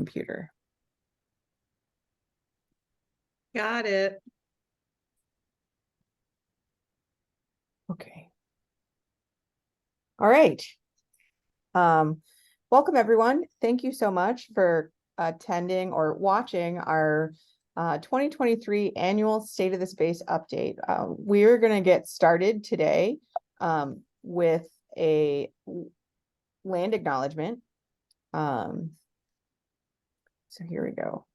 computer. Got it. Okay. All right. Welcome, everyone. Thank you so much for attending or watching our 2023 annual State of the Space update. We're going to get started today with a land acknowledgement. So here we go.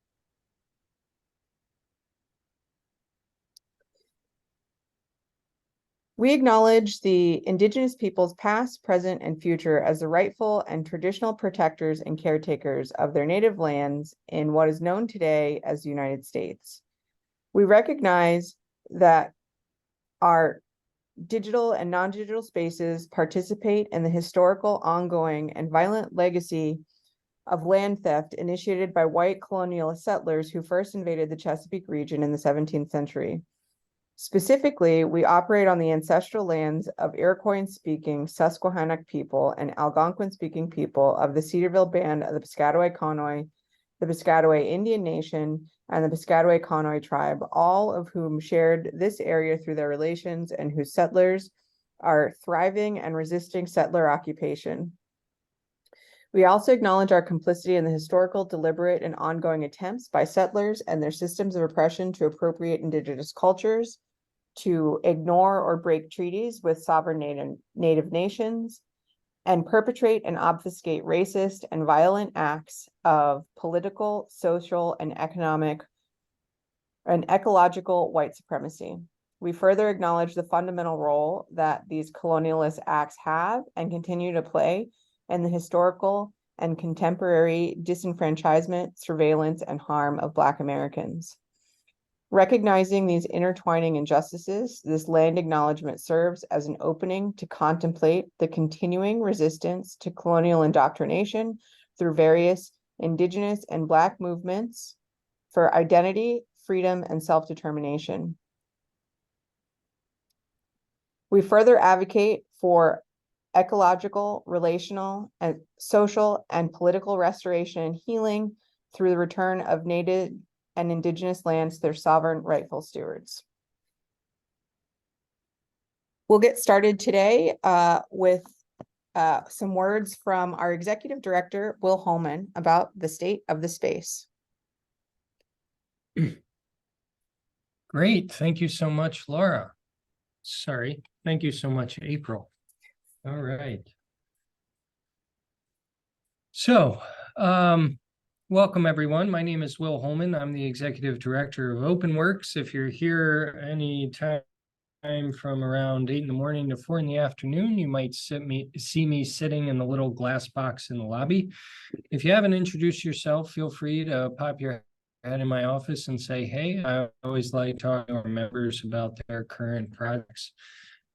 We acknowledge the Indigenous peoples past, present, and future as the rightful and traditional protectors and caretakers of their native lands in what is known today as the United States. We recognize that our digital and non-digital spaces participate in the historical, ongoing, and violent legacy of land theft initiated by white colonialist settlers who first invaded the Chesapeake region in the 17th century. Specifically, we operate on the ancestral lands of Iroquois-speaking Susquehannock people and Algonquin-speaking people of the Cedarville Band of the Piscataway-Conoy, the Piscataway Indian Nation, and the Piscataway-Conoy tribe, all of whom shared this area through their relations and whose settlers are thriving and resisting settler occupation. We also acknowledge our complicity in the historical, deliberate, and ongoing attempts by settlers and their systems of oppression to appropriate Indigenous cultures, to ignore or break treaties with sovereign native nations, and perpetrate and obfuscate racist and violent acts of political, social, and economic and ecological white supremacy. We further acknowledge the fundamental role that these colonialist acts have and continue to play in the historical and contemporary disenfranchisement, surveillance, and harm of Black Americans. Recognizing these intertwining injustices, this land acknowledgement serves as an opening to contemplate the continuing resistance to colonial indoctrination through various Indigenous and Black movements for identity, freedom, and self-determination. We further advocate for ecological, relational, and social and political restoration and healing through the return of Native and Indigenous lands to their sovereign rightful stewards. We'll get started today with some words from our Executive Director, Will Holman, about the state of the space. Great. Thank you so much, Laura. Sorry. Thank you so much, April. All right. So, welcome everyone. My name is Will Holman. I'm the Executive Director of OpenWorks. If you're here any time from around 8 in the morning to 4 in the afternoon, you might see me sitting in the little glass box in the lobby. If you haven't introduced yourself, feel free to pop your head in my office and say, hey, I always like talking to our members about their current projects.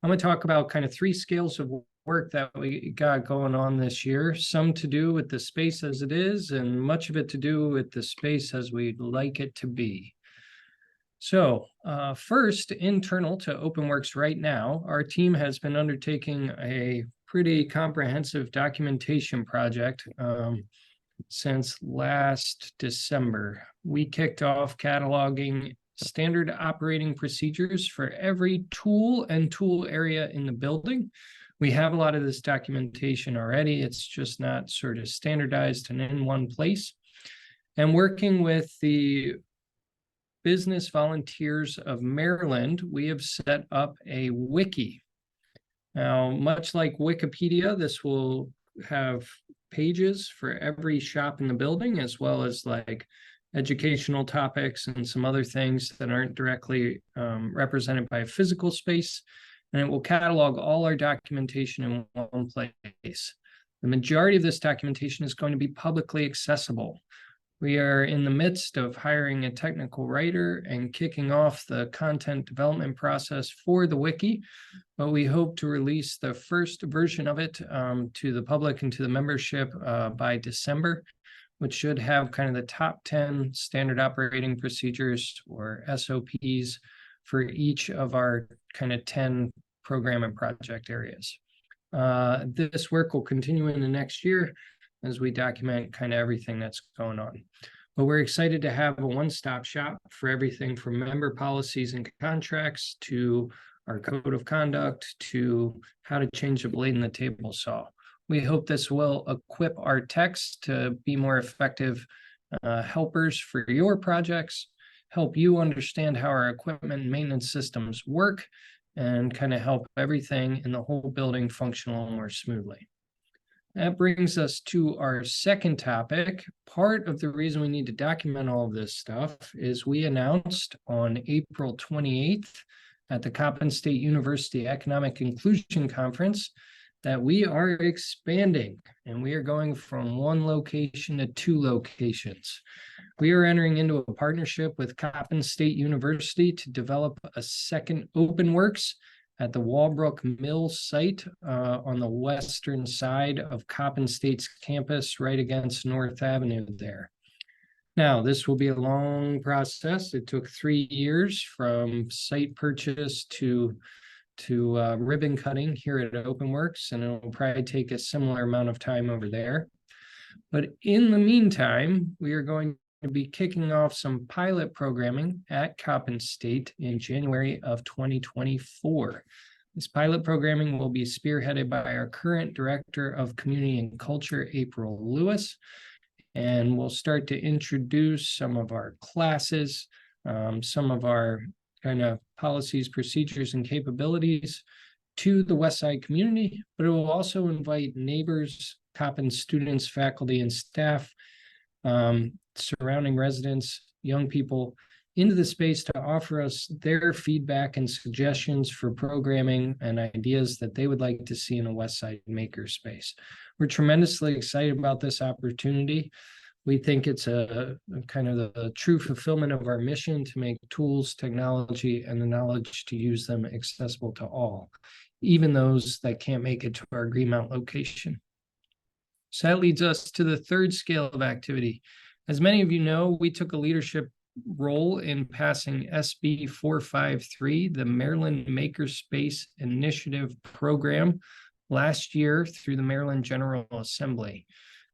I'm going to talk about kind of 3 scales of work that we got going on this year, some to do with the space as it is, and much of it to do with the space as we'd like it to be. So first, internal to OpenWorks right now, our team has been undertaking a pretty comprehensive documentation project since last December. We kicked off cataloging standard operating procedures for every tool and tool area in the building. We have a lot of this documentation already. It's just not sort of standardized and in one place. And working with the Business Volunteers of Maryland, we have set up a wiki. Now, much like Wikipedia, this will have pages for every shop in the building, as well as like educational topics and some other things that aren't directly represented by a physical space. And it will catalog all our documentation in one place. The majority of this documentation is going to be publicly accessible. We are in the midst of hiring a technical writer and kicking off the content development process for the wiki, but we hope to release the first version of it to the public and to the membership by December, which should have kind of the top 10 standard operating procedures or SOPs for each of our kind of 10 program and project areas. This work will continue in the next year. as we document kind of everything that's going on. But we're excited to have a one-stop shop for everything from member policies and contracts to our code of conduct to how to change the blade in the table saw. We hope this will equip our techs to be more effective helpers for your projects, help you understand how our equipment and maintenance systems work, and kind of help everything in the whole building function more smoothly. That brings us to our second topic. Part of the reason we need to document all of this stuff is we announced on April 28th at the Coppin State University Economic Inclusion Conference that we are expanding, and we are going from one location to 2 locations. We are entering into a partnership with Coppin State University to develop a second OpenWorks at the Walbrook Mill site on the western side of Coppin State's campus, right against North Avenue there. Now, this will be a long process. It took 3 years from site purchase to ribbon cutting here at OpenWorks, and it will probably take a similar amount of time over there. But in the meantime, we are going to be kicking off some pilot programming at Coppin State in January of 2024. This pilot programming will be spearheaded by our current Director of Community and Culture, April Lewis, and we'll start to introduce some of our classes, some of our kind of policies, procedures, and capabilities to the Westside community, but it will also invite neighbors, Coppin students, faculty, and staff, surrounding residents, young people into the space to offer us their feedback and suggestions for programming and ideas that they would like to see in a Westside makerspace. We're tremendously excited about this opportunity. We think it's a kind of the true fulfillment of our mission to make tools, technology, and the knowledge to use them accessible to all, even those that can't make it to our Greenmount location. So that leads us to the third scale of activity. As many of you know, we took a leadership role in passing SB 453, the Maryland Makerspace Initiative Program, last year through the Maryland General Assembly.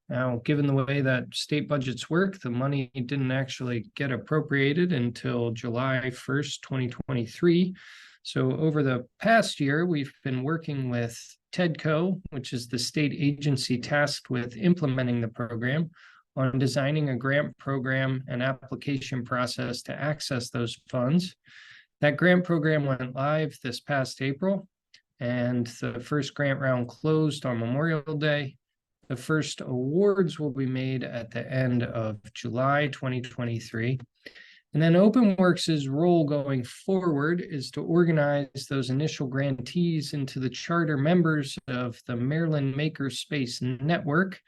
Now, given the way that state budgets work, the money didn't actually get appropriated until July 1st, 2023. So over the past year, we've been working with TEDCO, which is the state agency tasked with implementing the program, on designing a grant program and application process to access those funds. That grant program went live this past April, and the first grant round closed on Memorial Day. The first awards will be made at the end of July 2023. And then OpenWorks' role going forward is to organize those initial grantees into the charter members of the Maryland Makerspace Network,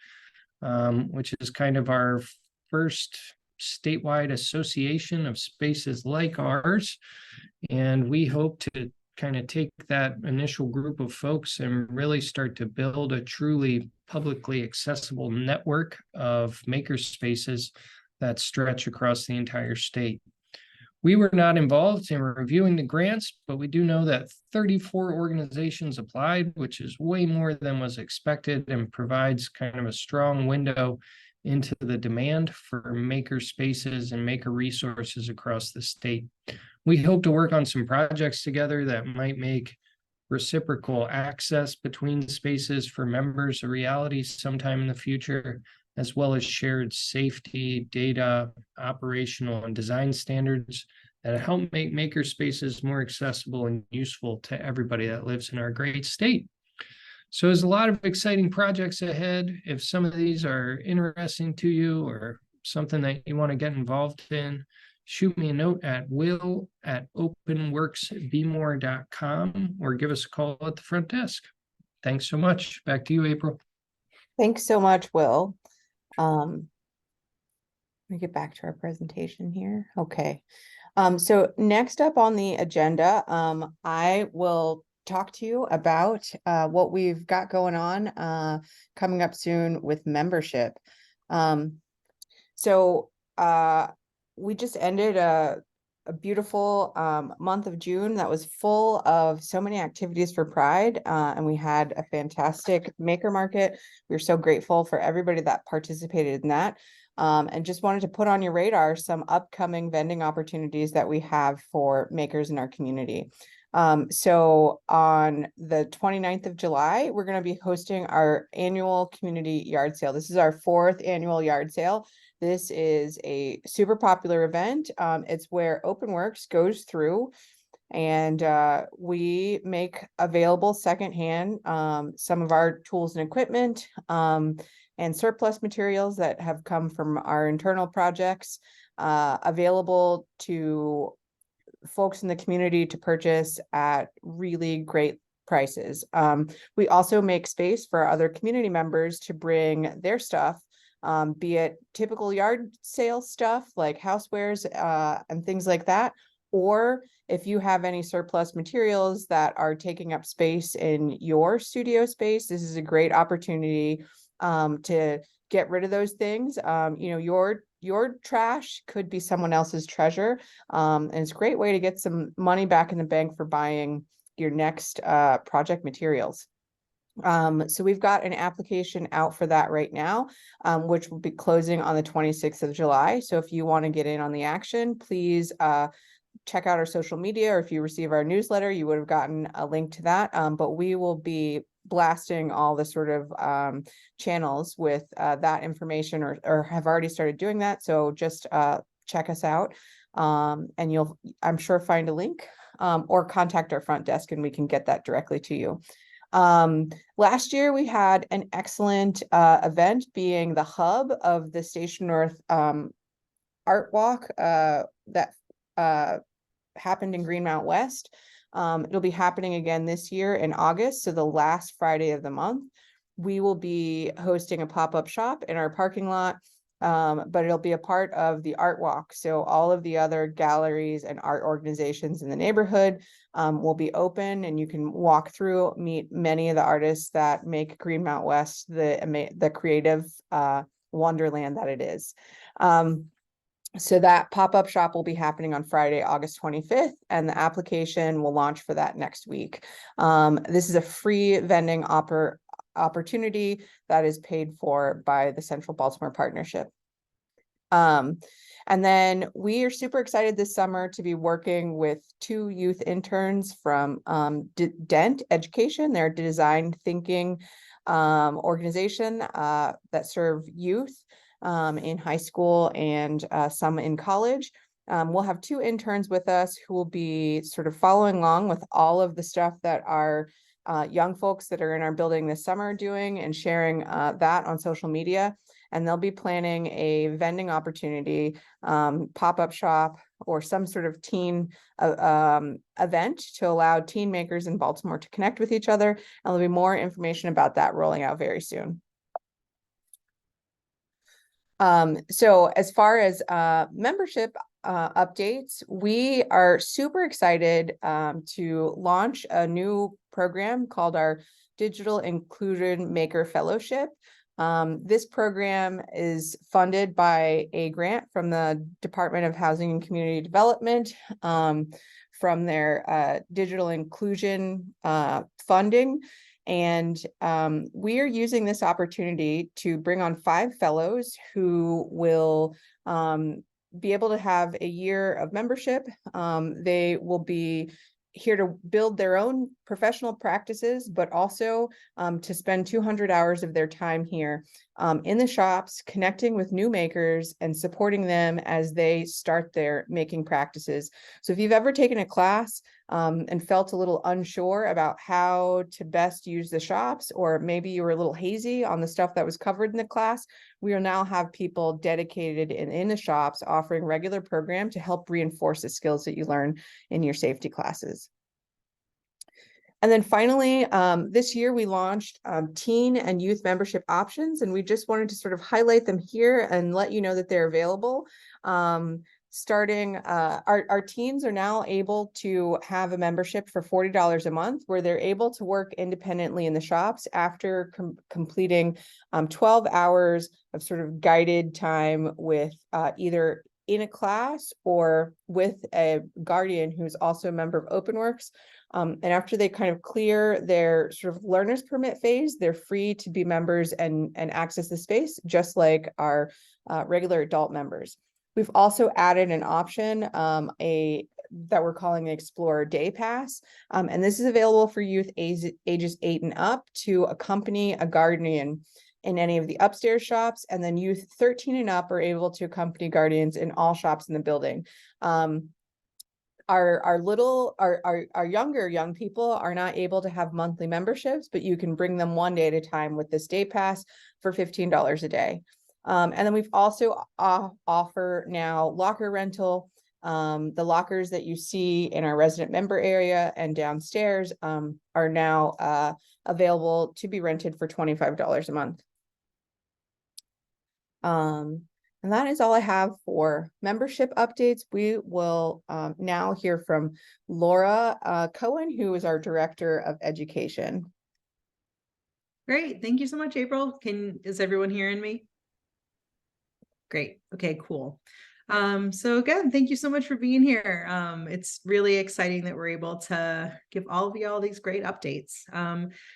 which is kind of our first statewide association of spaces like ours. And we hope to kind of take that initial group of folks and really start to build a truly publicly accessible network of makerspaces that stretch across the entire state. We were not involved in reviewing the grants, but we do know that 34 organizations applied, which is way more than was expected and provides kind of a strong window into the demand for maker spaces and maker resources across the state. We hope to work on some projects together that might make reciprocal access between spaces for members a reality sometime in the future, as well as shared safety, data, operational, and design standards that help make maker spaces more accessible and useful to everybody that lives in our great state. So there's a lot of exciting projects ahead. If some of these are interesting to you or something that you want to get involved in, shoot me a note at will@openworksbmore.com or give us a call at the front desk. Thanks so much. Back to you, April. Thanks so much, Will. Let me get back to our presentation here. Okay. So next up on the agenda, I will talk to you about what we've got going on coming up soon with membership. So we just ended a a beautiful month of June that was full of so many activities for Pride, and we had a fantastic maker market. We are so grateful for everybody that participated in that. And just wanted to put on your radar some upcoming vending opportunities that we have for makers in our community. So on the 29th of July, we're going to be hosting our annual community yard sale. This is our 4th annual yard sale. This is a super popular event. It's where OpenWorks goes through and we make available secondhand some of our tools and equipment and surplus materials that have come from our internal projects available to folks in the community to purchase at really great prices. We also make space for other community members to bring their stuff, be it typical yard sale stuff like housewares and things like that, or if you have any surplus materials that are taking up space in your studio space, this is a great opportunity to get rid of those things. You know, your trash could be someone else's treasure. And it's a great way to get some money back in the bank for buying your next project materials. So we've got an application out for that right now, which will be closing on the 26th of July. So if you want to get in on the action, please check out our social media, or if you receive our newsletter, you would have gotten a link to that. But we will be blasting all the sort of channels with that information, or have already started doing that. So just check us out and you'll, I'm sure, find a link or contact our front desk and we can get that directly to you. Last year we had an excellent event, being the hub of the Station North Art Walk that happened in Greenmount West. It'll be happening again this year in August, so the last Friday of the month. We will be hosting a pop-up shop in our parking lot, but it'll be a part of the art walk. So all of the other galleries and art organizations in the neighborhood will be open, and you can walk through, meet many of the artists that make Greenmount West the creative wonderland that it is. So that pop-up shop will be happening on Friday, August 25th, and the application will launch for that next week. This is a free vending opportunity that is paid for by the Central Baltimore Partnership. And then we are super excited this summer to be working with 2 youth interns from Dent Education. They're a design thinking organization that serve youth in high school and some in college. We'll have 2 interns with us who will be sort of following along with all of the stuff that our young folks that are in our building this summer are doing, and sharing that on social media. And they'll be planning a vending opportunity, pop-up shop, or some sort of teen event to allow teen makers in Baltimore to connect with each other. And there'll be more information about that rolling out very soon. So as far as membership updates, we are super excited to launch a new program called our Digital Inclusion Maker Fellowship. This program is funded by a grant from the Department of Housing and Community Development from their digital inclusion funding. And we are using this opportunity to bring on 5 fellows who will be able to have a year of membership. They will be here to build their own professional practices, but also to spend 200 hours of their time here in the shops, connecting with new makers and supporting them as they start their making practices. So if you've ever taken a class and felt a little unsure about how to best use the shops, or maybe you were a little hazy on the stuff that was covered in the class, we will now have people dedicated in the shops offering regular program to help reinforce the skills that you learn in your safety classes. And then finally, this year we launched teen and youth membership options, and we just wanted to sort of highlight them here and let you know that they're available. Starting, our teens are now able to have a membership for $40 a month, where they're able to work independently in the shops after completing 12 hours of sort of guided time with either in a class or with a guardian who's also a member of OpenWorks. And after they kind of clear their sort of learner's permit phase, they're free to be members and access the space, just like our regular adult members. We've also added an option, that we're calling the Explorer Day Pass. And this is available for youth ages 8 and up to accompany a guardian in any of the upstairs shops, and then youth 13 and up are able to accompany guardians in all shops in the building. Our younger young people are not able to have monthly memberships, but you can bring them one day at a time with this day pass for $15 a day. And then we've also offer now locker rental. The lockers that you see in our resident member area and downstairs are now available to be rented for $25 a month. And that is all I have for membership updates. We will now hear from Laura Cohen, who is our Director of Education. Great. Thank you so much, April. Is everyone hearing me? Great. Okay, cool. So again, thank you so much for being here. It's really exciting that we're able to give all of you all these great updates.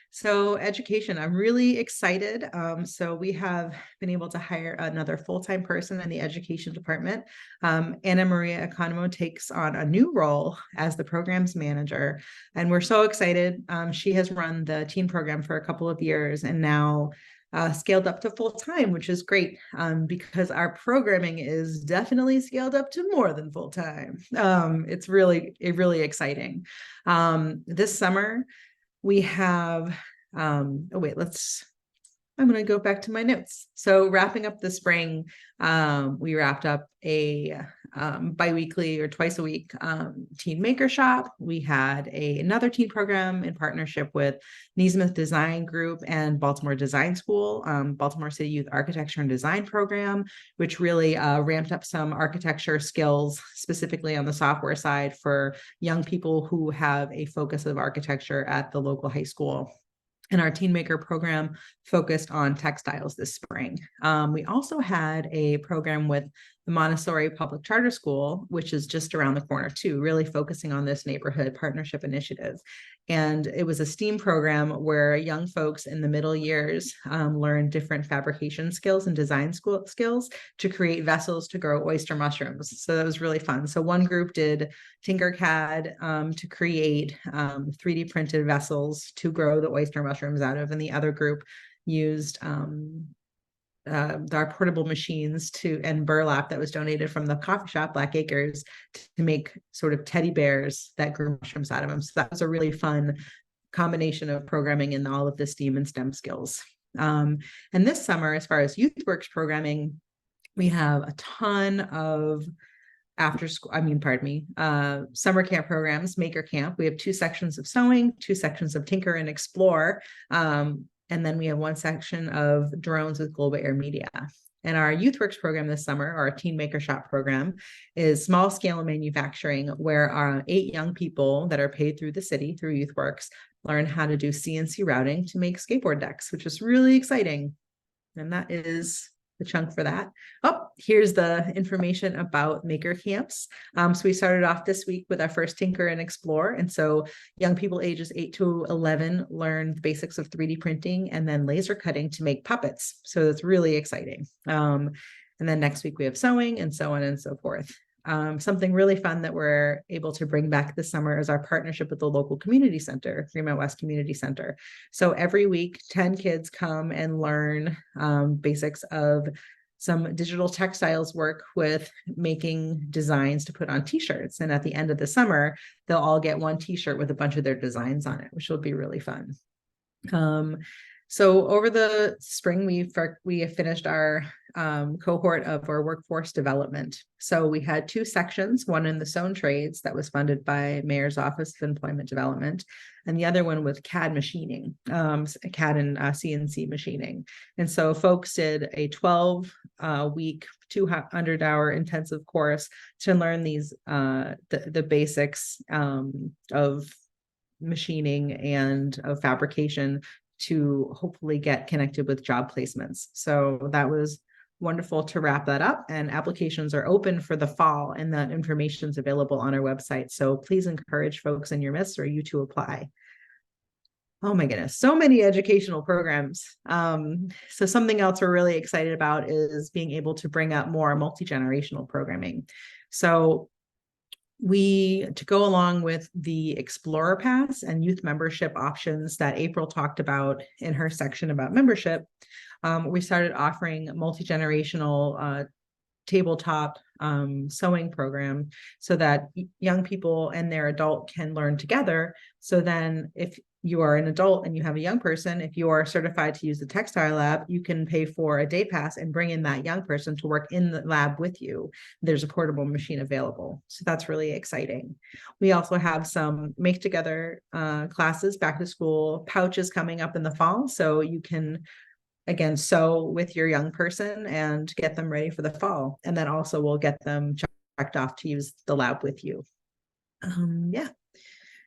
So education, I'm really excited. So we have been able to hire another full-time person in the education department. Anna Maria Economo takes on a new role as the programs manager, and we're so excited. She has run the teen program for a couple of years and now scaled up to full-time, which is great, because our programming is definitely scaled up to more than full-time. It's really exciting. This summer we have, I'm going to go back to my notes. So wrapping up the spring, we wrapped up a bi-weekly or twice a week teen maker shop. We had another teen program in partnership with Neesmith Design Group and Baltimore Design School, Baltimore City Youth Architecture and Design Program, which really ramped up some architecture skills, specifically on the software side for young people who have a focus of architecture at the local high school. And our Teen Maker program focused on textiles this spring. We also had a program with the Montessori Public Charter School, which is just around the corner too, really focusing on this neighborhood partnership initiative. And it was a STEAM program where young folks in the middle years learned different fabrication skills and design skills to create vessels to grow oyster mushrooms. So that was really fun. So one group did Tinkercad to create 3D printed vessels to grow the oyster mushrooms out of, and the other group used our portable machines and burlap that was donated from the coffee shop Black Acres to make sort of teddy bears that grew mushrooms out of them. So that was a really fun combination of programming and all of the STEAM and STEM skills. And this summer, as far as YouthWorks programming, we have a ton of summer camp programs, Maker Camp. We have 2 sections of sewing, 2 sections of Tinker and Explore. And then we have 1 section of drones with Global Air Media. And our YouthWorks program this summer, our Teen Maker Shop program, is small scale manufacturing, where our 8 young people that are paid through the city, through YouthWorks, learn how to do CNC routing to make skateboard decks, which is really exciting. And that is the chunk for that. Oh, here's the information about Maker Camps. So we started off this week with our first Tinker and Explore. And so young people ages 8 to 11 learn the basics of 3D printing and then laser cutting to make puppets. So it's really exciting. And then next week we have sewing and so on and so forth. Something really fun that we're able to bring back this summer is our partnership with the local community center, Greenmount West Community Center. So every week, 10 kids come and learn basics of some digital textiles work with making designs to put on t-shirts. And at the end of the summer, they'll all get 1 t-shirt with a bunch of their designs on it, which will be really fun. So over the spring, we have finished our cohort of our workforce development. So we had 2 sections, one in the sewn trades that was funded by Mayor's Office of Employment Development, and the other one with CAD machining, CAD and CNC machining. And so folks did a 12-week, 200-hour intensive course to learn these the basics of machining and of fabrication to hopefully get connected with job placements. So that was wonderful to wrap that up, and applications are open for the fall, and that information is available on our website. So please encourage folks in your midst or you to apply. Oh my goodness, so many educational programs. So something else we're really excited about is being able to bring up more multi-generational programming. So to go along with the Explorer Pass and youth membership options that April talked about in her section about membership, we started offering multi-generational tabletop sewing program so that young people and their adult can learn together. So then if you are an adult and you have a young person, if you are certified to use the textile lab, you can pay for a day pass and bring in that young person to work in the lab with you. There's a portable machine available. So that's really exciting. We also have some make together classes, back to school pouches coming up in the fall. So you can again, sew with your young person and get them ready for the fall. And then also we'll get them checked off to use the lab with you. Yeah.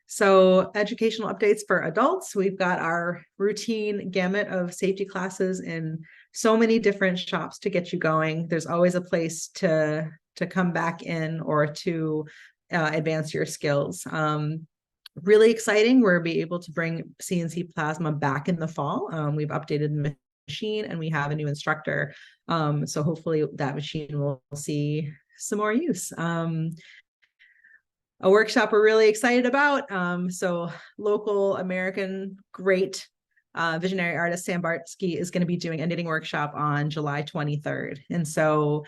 So educational updates for adults. We've got our routine gamut of safety classes in so many different shops to get you going. There's always a place to come back in or to advance your skills. Really exciting. We'll be able to bring CNC plasma back in the fall. We've updated the machine and we have a new instructor. So hopefully that machine will see some more use. A workshop we're really excited about. So local American great visionary artist Sam Bartsky is going to be doing a knitting workshop on July 23rd. And so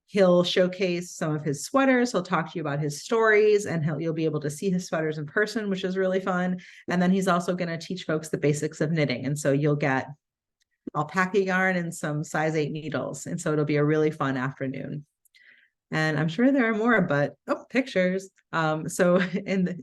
he'll showcase some of his sweaters. He'll talk to you about his stories, and you'll be able to see his sweaters in person, which is really fun. And then he's also going to teach folks the basics of knitting. And so you'll get alpaca yarn and some size 8 needles. And so it'll be a really fun afternoon. And I'm sure there are more, but pictures. So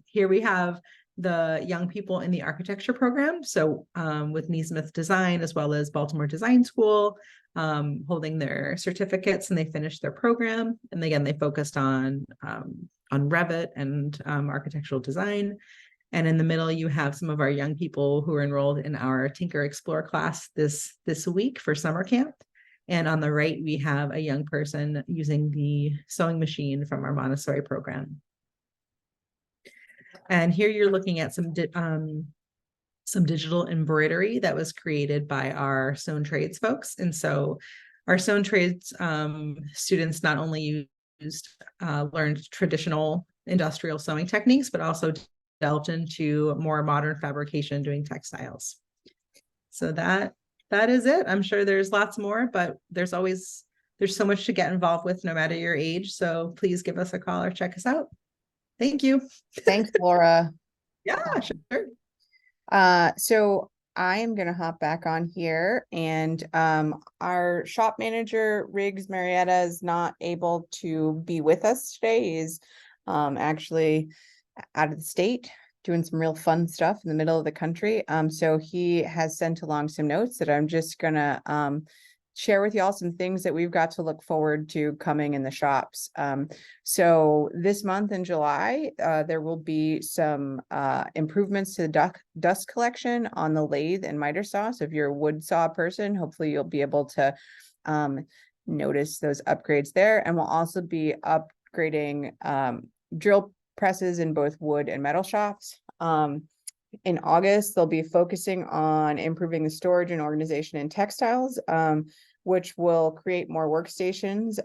here we have the young people in the architecture program. So with Neesmith Design, as well as Baltimore Design School, holding their certificates, and they finished their program. And again, they focused on Revit and architectural design. And in the middle, you have some of our young people who are enrolled in our Tinker Explore class this week for summer camp. And on the right, we have a young person using the sewing machine from our Montessori program. And here you're looking at some digital embroidery that was created by our Sewn Trades folks. And so our Sewn Trades students not only learned traditional industrial sewing techniques, but also delved into more modern fabrication doing textiles. So that is it. I'm sure there's lots more, but there's so much to get involved with no matter your age. So please give us a call or check us out. Thank you. Thanks, Laura. Yeah, sure. So I am going to hop back on here, and our shop manager, Riggs Marietta, is not able to be with us today. He's actually out of the state doing some real fun stuff in the middle of the country. So he has sent along some notes that I'm just gonna share with y'all, some things that we've got to look forward to coming in the shops. So this month in July, there will be some improvements to the dust collection on the lathe and miter saw. So if you're a wood saw person, hopefully you'll be able to notice those upgrades there. And we'll also be upgrading drill presses in both wood and metal shops. In August, they'll be focusing on improving the storage and organization in textiles, which will create more workstations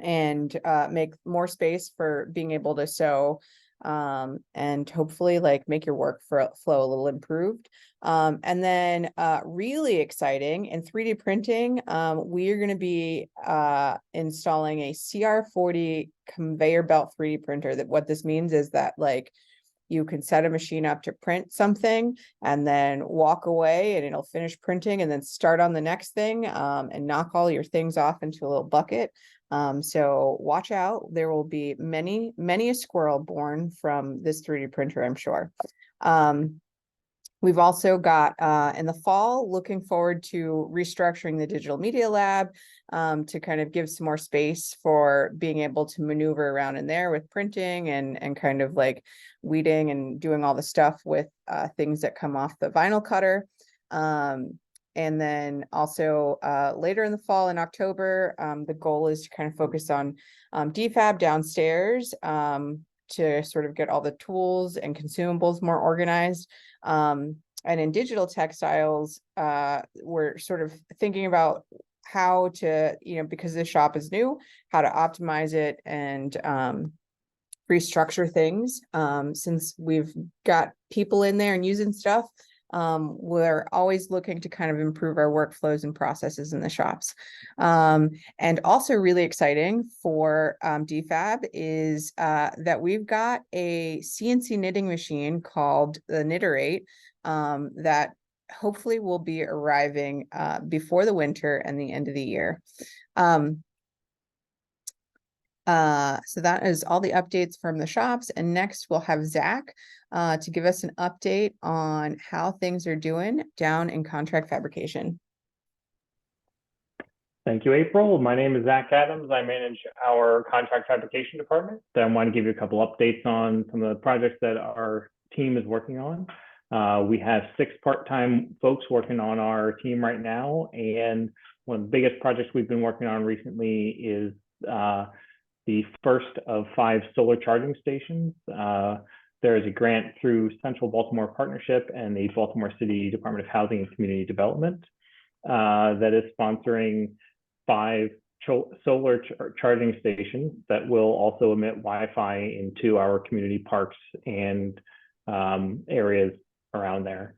and make more space for being able to sew, and hopefully make your work flow a little improved. And then really exciting in 3D printing, we are going to be installing a CR40 conveyor belt 3D printer. That what this means is that you can set a machine up to print something and then walk away and it'll finish printing and then start on the next thing, and knock all your things off into a little bucket. So watch out. There will be many a squirrel born from this 3D printer, I'm sure. We've also got in the fall, looking forward to restructuring the digital media lab to kind of give some more space for being able to maneuver around in there with printing and kind of weeding and doing all the stuff with things that come off the vinyl cutter. And then also later in the fall in October, the goal is to kind of focus on DFAB downstairs to sort of get all the tools and consumables more organized. And in digital textiles, we're sort of thinking about how to, because the shop is new, how to optimize it and restructure things. Since we've got people in there and using stuff, we're always looking to kind of improve our workflows and processes in the shops. And also really exciting for DFAB is that we've got a CNC knitting machine called the Knitterate that hopefully will be arriving before the winter and the end of the year. So that is all the updates from the shops. And next we'll have Zach to give us an update on how things are doing down in contract fabrication. Thank you, April. My name is Zach Adams. I manage our contract fabrication department. So I want to give you a couple updates on some of the projects that our team is working on. We have 6 part-time folks working on our team right now. And one of the biggest projects we've been working on recently is the first of 5 solar charging stations. There is a grant through Central Baltimore Partnership and the Baltimore City Department of Housing and Community Development that is sponsoring 5 solar charging stations that will also emit Wi-Fi into our community parks and areas around there.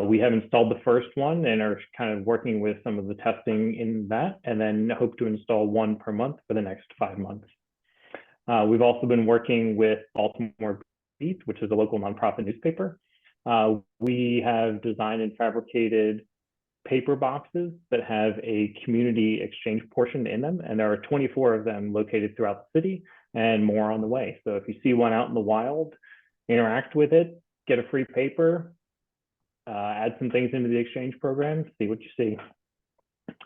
We have installed the first one and are kind of working with some of the testing in that, and then hope to install 1 per month for the next 5 months. We've also been working with Baltimore Beat, which is a local nonprofit newspaper. We have designed and fabricated paper boxes that have a community exchange portion in them, and there are 24 of them located throughout the city and more on the way. So if you see one out in the wild, interact with it, get a free paper, add some things into the exchange program, see what you see.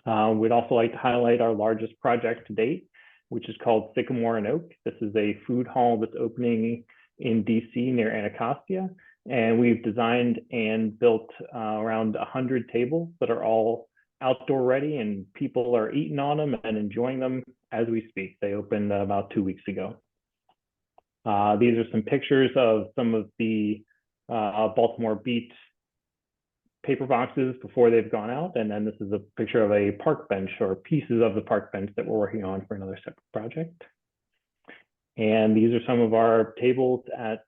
We'd also like to highlight our largest project to date, which is called Sycamore and Oak. This is a food hall that's opening in DC near Anacostia. And we've designed and built around 100 tables that are all outdoor ready, and people are eating on them and enjoying them as we speak. They opened about 2 weeks ago. These are some pictures of some of the Baltimore Beat paper boxes before they've gone out. And then this is a picture of a park bench or pieces of the park bench that we're working on for another separate project. And these are some of our tables at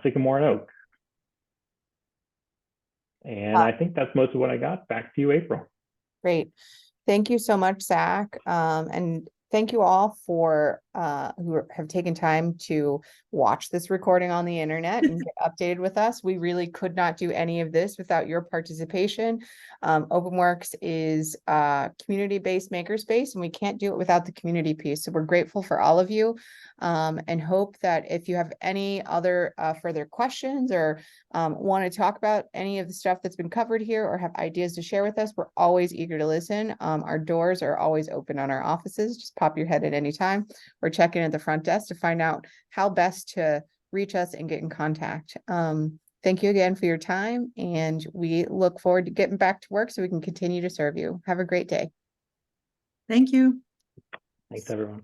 Sycamore and Oak. And I think that's most of what I got. Back to you, April. Great. Thank you so much, Zach. And thank you all for who have taken time to watch this recording on the internet and get updated with us. We really could not do any of this without your participation. OpenWorks is a community-based makerspace, and we can't do it without the community piece. So we're grateful for all of you and hope that if you have any other further questions or want to talk about any of the stuff that's been covered here or have ideas to share with us, we're always eager to listen. Our doors are always open on our offices. Just pop your head at any time or check in at the front desk to find out how best to reach us and get in contact. Thank you again for your time, and we look forward to getting back to work so we can continue to serve you. Have a great day. Thank you. Thanks, everyone.